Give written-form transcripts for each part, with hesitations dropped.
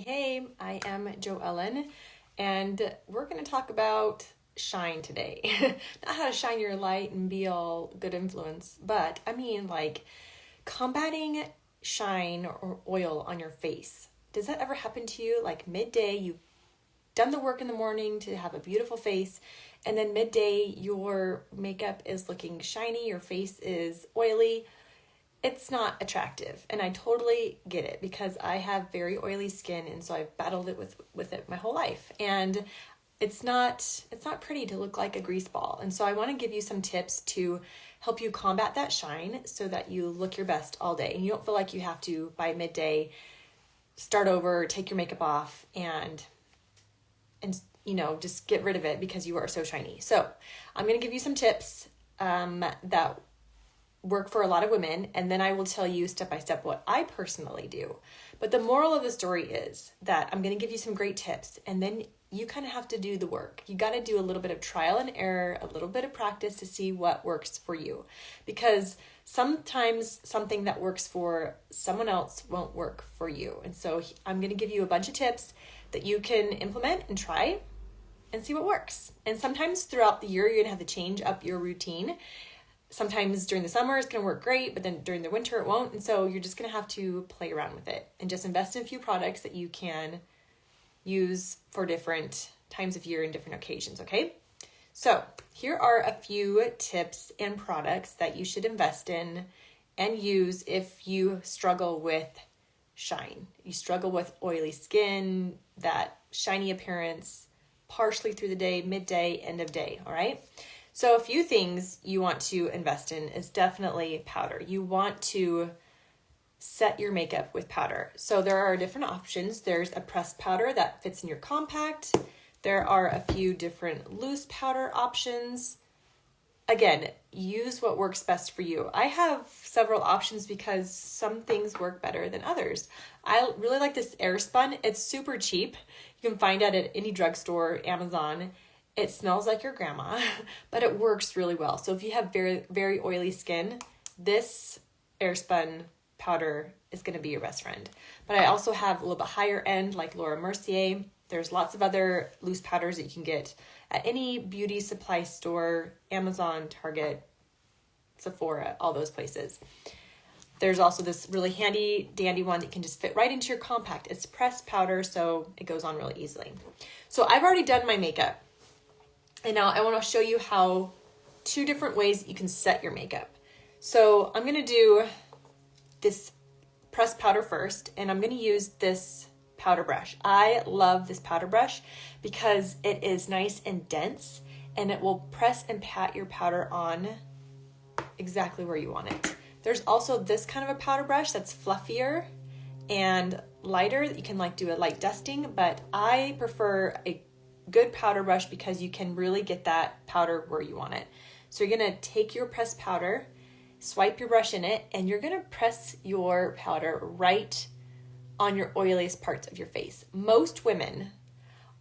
Hey, I am Joellen, and we're going to talk about shine today. Not how to shine your light and be all good influence, but I mean like combating shine or oil on your face. Does that ever happen to you? Like midday, you've done the work in the morning to have a beautiful face, and then midday, your makeup is looking shiny, your face is oily. It's not attractive, and I totally get it because I have very oily skin, and so I've battled it with it my whole life, and it's not pretty to look like a grease ball. And so I want to give you some tips to help you combat that shine so that you look your best all day and you don't feel like you have to by midday start over, take your makeup off, and just get rid of it because you are so shiny. So I'm going to give you some tips that work for a lot of women, and then I will tell you step by step what I personally do. But the moral of the story is that I'm going to give you some great tips, and then you kind of have to do the work. You got to do a little bit of trial and error, a little bit of practice to see what works for you, because sometimes something that works for someone else won't work for you. And so I'm going to give you a bunch of tips that you can implement and try and see what works. And sometimes throughout the year, you're going to have to change up your routine. Sometimes during the summer it's going to work great, but then during the winter it won't. And so you're just going to have to play around with it and just invest in a few products that you can use for different times of year and different occasions, okay? So here are a few tips and products that you should invest in and use if you struggle with shine. You struggle with oily skin, that shiny appearance, partially through the day, midday, end of day, all right? So a few things you want to invest in is definitely powder. You want to set your makeup with powder. So there are different options. There's a pressed powder that fits in your compact. There are a few different loose powder options. Again, use what works best for you. I have several options because some things work better than others. I really like this Airspun. It's super cheap. You can find it at any drugstore, Amazon. It smells like your grandma, but it works really well. So if you have very, very oily skin, this Airspun powder is going to be your best friend. But I also have a little bit higher end, like Laura Mercier. There's lots of other loose powders that you can get at any beauty supply store, Amazon, Target, Sephora, all those places. There's also this really handy dandy one that can just fit right into your compact. It's pressed powder, so it goes on really easily. So I've already done my makeup. And now I want to show you how two different ways you can set your makeup. So I'm going to do this pressed powder first, and I'm going to use this powder brush. I love this powder brush because it is nice and dense, and it will press and pat your powder on exactly where you want it. There's also this kind of a powder brush that's fluffier and lighter that you can like do a light dusting, but I prefer a good powder brush because you can really get that powder where you want it. So you're going to take your pressed powder, swipe your brush in it, and you're going to press your powder right on your oiliest parts of your face. Most women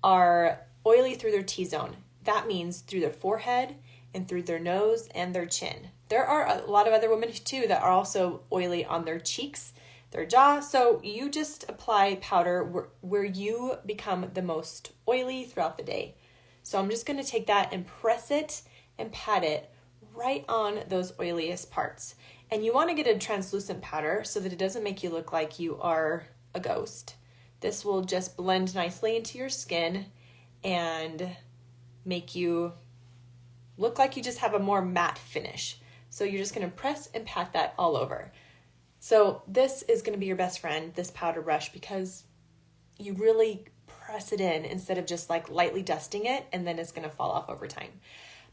are oily through their T-zone. That means through their forehead and through their nose and their chin. There are a lot of other women too that are also oily on their cheeks, their jaw. So you just apply powder where you become the most oily throughout the day. So I'm just going to take that and press it and pat it right on those oiliest parts. And you want to get a translucent powder so that it doesn't make you look like you are a ghost. This will just blend nicely into your skin and make you look like you just have a more matte finish. So you're just going to press and pat that all over. So this is going to be your best friend, this powder brush, because you really press it in instead of just like lightly dusting it, and then it's going to fall off over time.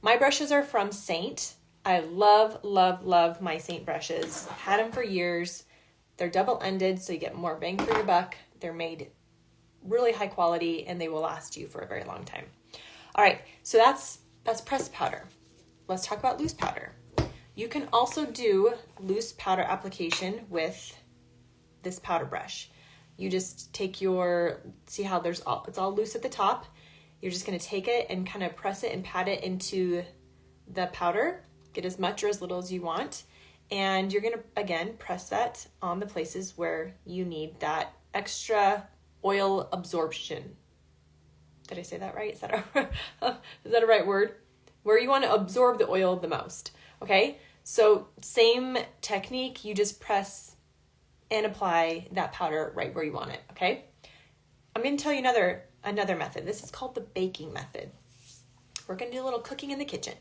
My brushes are from Saint. I love, love, love my Saint brushes. Had them for years. They're double-ended, so you get more bang for your buck. They're made really high quality, and they will last you for a very long time. All right, so that's pressed powder. Let's talk about loose powder. You can also do loose powder application with this powder brush. You just take see how it's all loose at the top. You're just going to take it and kind of press it and pat it into the powder. Get as much or as little as you want. And you're going to, again, press that on the places where you need that extra oil absorption. Did I say that right? Is that a right word? Where you want to absorb the oil the most. Okay, so same technique, you just press and apply that powder right where you want it. Okay, I'm going to tell you another method. This is called the baking method. We're going to do a little cooking in the kitchen.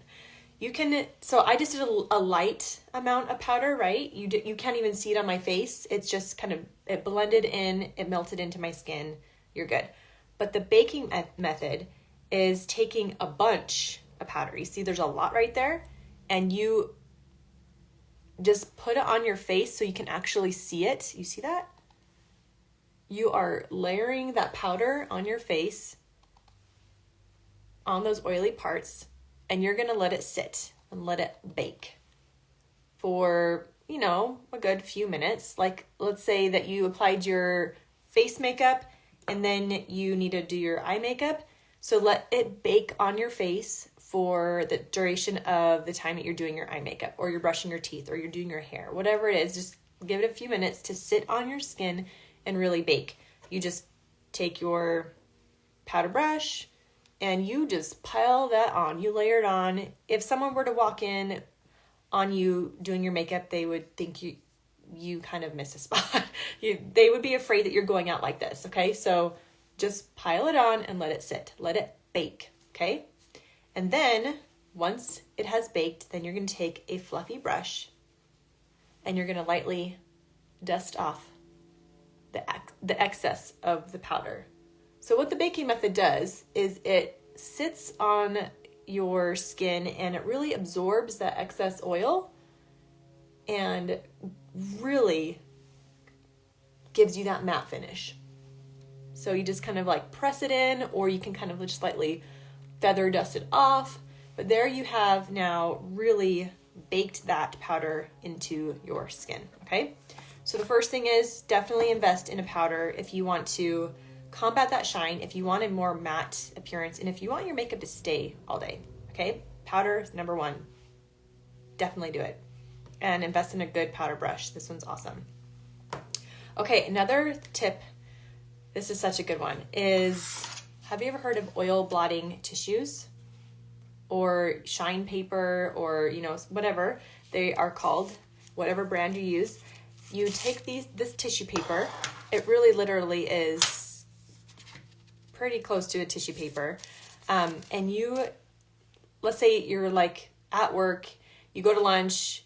So I just did a light amount of powder, right? You can't even see it on my face. It's just it blended in, it melted into my skin. You're good. But the baking method is taking a bunch of powder. You see there's a lot right there, and you just put it on your face so you can actually see it. You see that? You are layering that powder on your face, on those oily parts, and you're going to let it sit and let it bake for, a good few minutes. Like, let's say that you applied your face makeup and then you need to do your eye makeup. So let it bake on your face for the duration of the time that you're doing your eye makeup, or you're brushing your teeth, or you're doing your hair, whatever it is. Just give it a few minutes to sit on your skin and really bake. You just take your powder brush and you just pile that on. You layer it on. If someone were to walk in on you doing your makeup, they would think you kind of missed a spot. They would be afraid that you're going out like this, okay? So just pile it on and let it sit. Let it bake, okay? And then once it has baked, then you're going to take a fluffy brush and you're going to lightly dust off the excess of the powder. So what the baking method does is it sits on your skin and it really absorbs that excess oil and really gives you that matte finish. So you just kind of like press it in, or you can kind of just lightly feather dust it off. But there you have now really baked that powder into your skin, okay? So the first thing is definitely invest in a powder if you want to combat that shine, if you want a more matte appearance, and if you want your makeup to stay all day, okay? Powder is number one. Definitely do it. And invest in a good powder brush. This one's awesome. Okay, another tip, this is such a good one, is have you ever heard of oil blotting tissues? Or shine paper, or, whatever they are called, whatever brand you use. You take this tissue paper. It really literally is pretty close to a tissue paper. And let's say you're like at work, you go to lunch,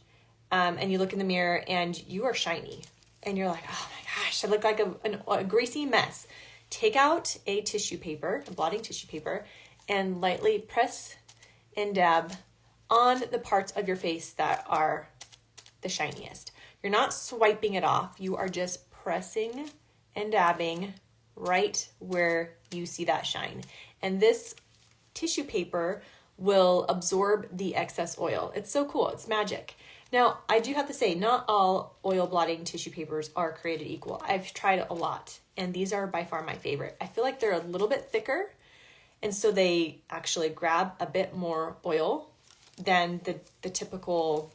and you look in the mirror and you are shiny. And you're like, oh my gosh, I look like a greasy mess. Take out a tissue paper, a blotting tissue paper, and lightly press and dab on the parts of your face that are the shiniest. You're not swiping it off. You are just pressing and dabbing right where you see that shine. And this tissue paper will absorb the excess oil. It's so cool. It's magic. Now, I do have to say, not all oil blotting tissue papers are created equal. I've tried a lot, and these are by far my favorite. I feel like they're a little bit thicker, and so they actually grab a bit more oil than the typical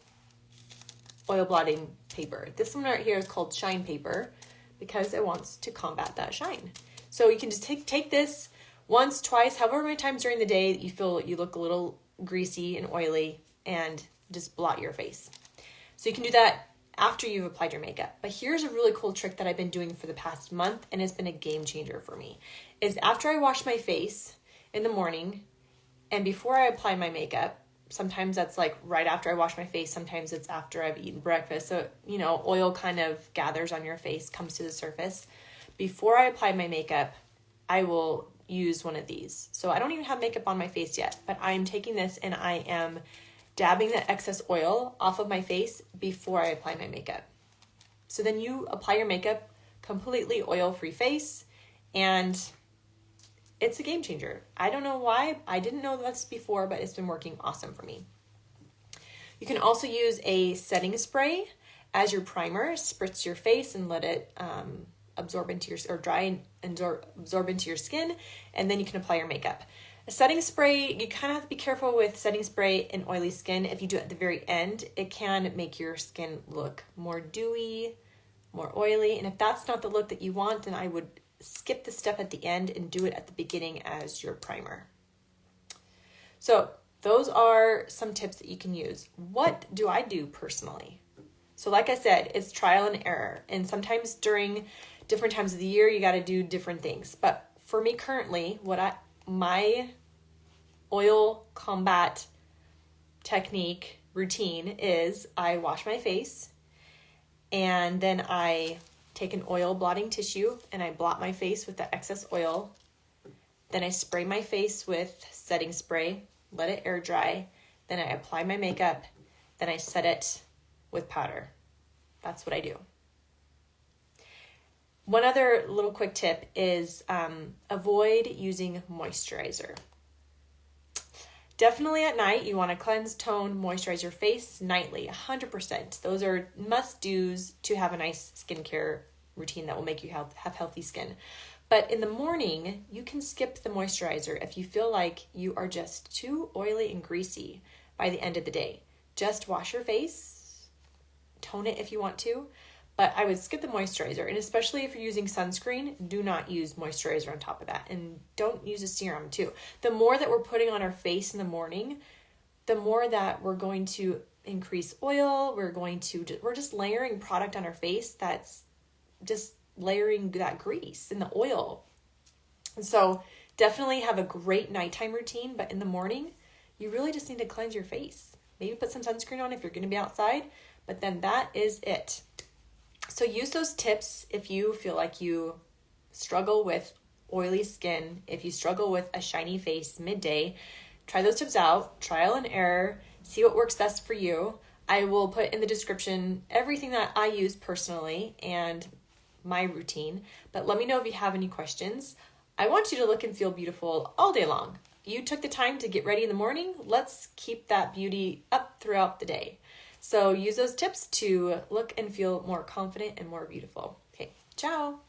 oil blotting paper. This one right here is called shine paper because it wants to combat that shine. So you can just take this once, twice, however many times during the day that you feel you look a little greasy and oily, and just blot your face. So you can do that after you've applied your makeup. But here's a really cool trick that I've been doing for the past month, and it's been a game changer for me, is after I wash my face in the morning and before I apply my makeup, sometimes that's like right after I wash my face, sometimes it's after I've eaten breakfast. So, oil kind of gathers on your face, comes to the surface. Before I apply my makeup, I will use one of these. So I don't even have makeup on my face yet, but I'm taking this and I am dabbing the excess oil off of my face before I apply my makeup. So then you apply your makeup, completely oil-free face, and it's a game changer. I don't know why. I didn't know this before, but it's been working awesome for me. You can also use a setting spray as your primer. Spritz your face and let it absorb into your skin, and then you can apply your makeup. A setting spray, you kind of have to be careful with setting spray in oily skin. If you do it at the very end, it can make your skin look more dewy, more oily. And if that's not the look that you want, then I would skip the step at the end and do it at the beginning as your primer. So those are some tips that you can use. What do I do personally? So like I said, it's trial and error. And sometimes during different times of the year, you got to do different things. But for me currently, my oil combat technique routine is I wash my face and then I take an oil blotting tissue and I blot my face with the excess oil. Then I spray my face with setting spray, let it air dry. Then I apply my makeup. Then I set it with powder. That's what I do. One other little quick tip is avoid using moisturizer. Definitely at night, you want to cleanse, tone, moisturize your face nightly, 100%. Those are must-dos to have a nice skincare routine that will make you have healthy skin. But in the morning, you can skip the moisturizer if you feel like you are just too oily and greasy by the end of the day. Just wash your face, tone it if you want to, but I would skip the moisturizer. And especially if you're using sunscreen, do not use moisturizer on top of that. And don't use a serum too. The more that we're putting on our face in the morning, the more that we're going to increase oil. We're just layering product on our face that's just layering that grease and the oil. And so definitely have a great nighttime routine, but in the morning, you really just need to cleanse your face. Maybe put some sunscreen on if you're going to be outside, but then that is it. So use those tips if you feel like you struggle with oily skin, if you struggle with a shiny face midday. Try those tips out, trial and error, see what works best for you. I will put in the description everything that I use personally and my routine, but let me know if you have any questions. I want you to look and feel beautiful all day long. You took the time to get ready in the morning. Let's keep that beauty up throughout the day. So use those tips to look and feel more confident and more beautiful. Okay, ciao.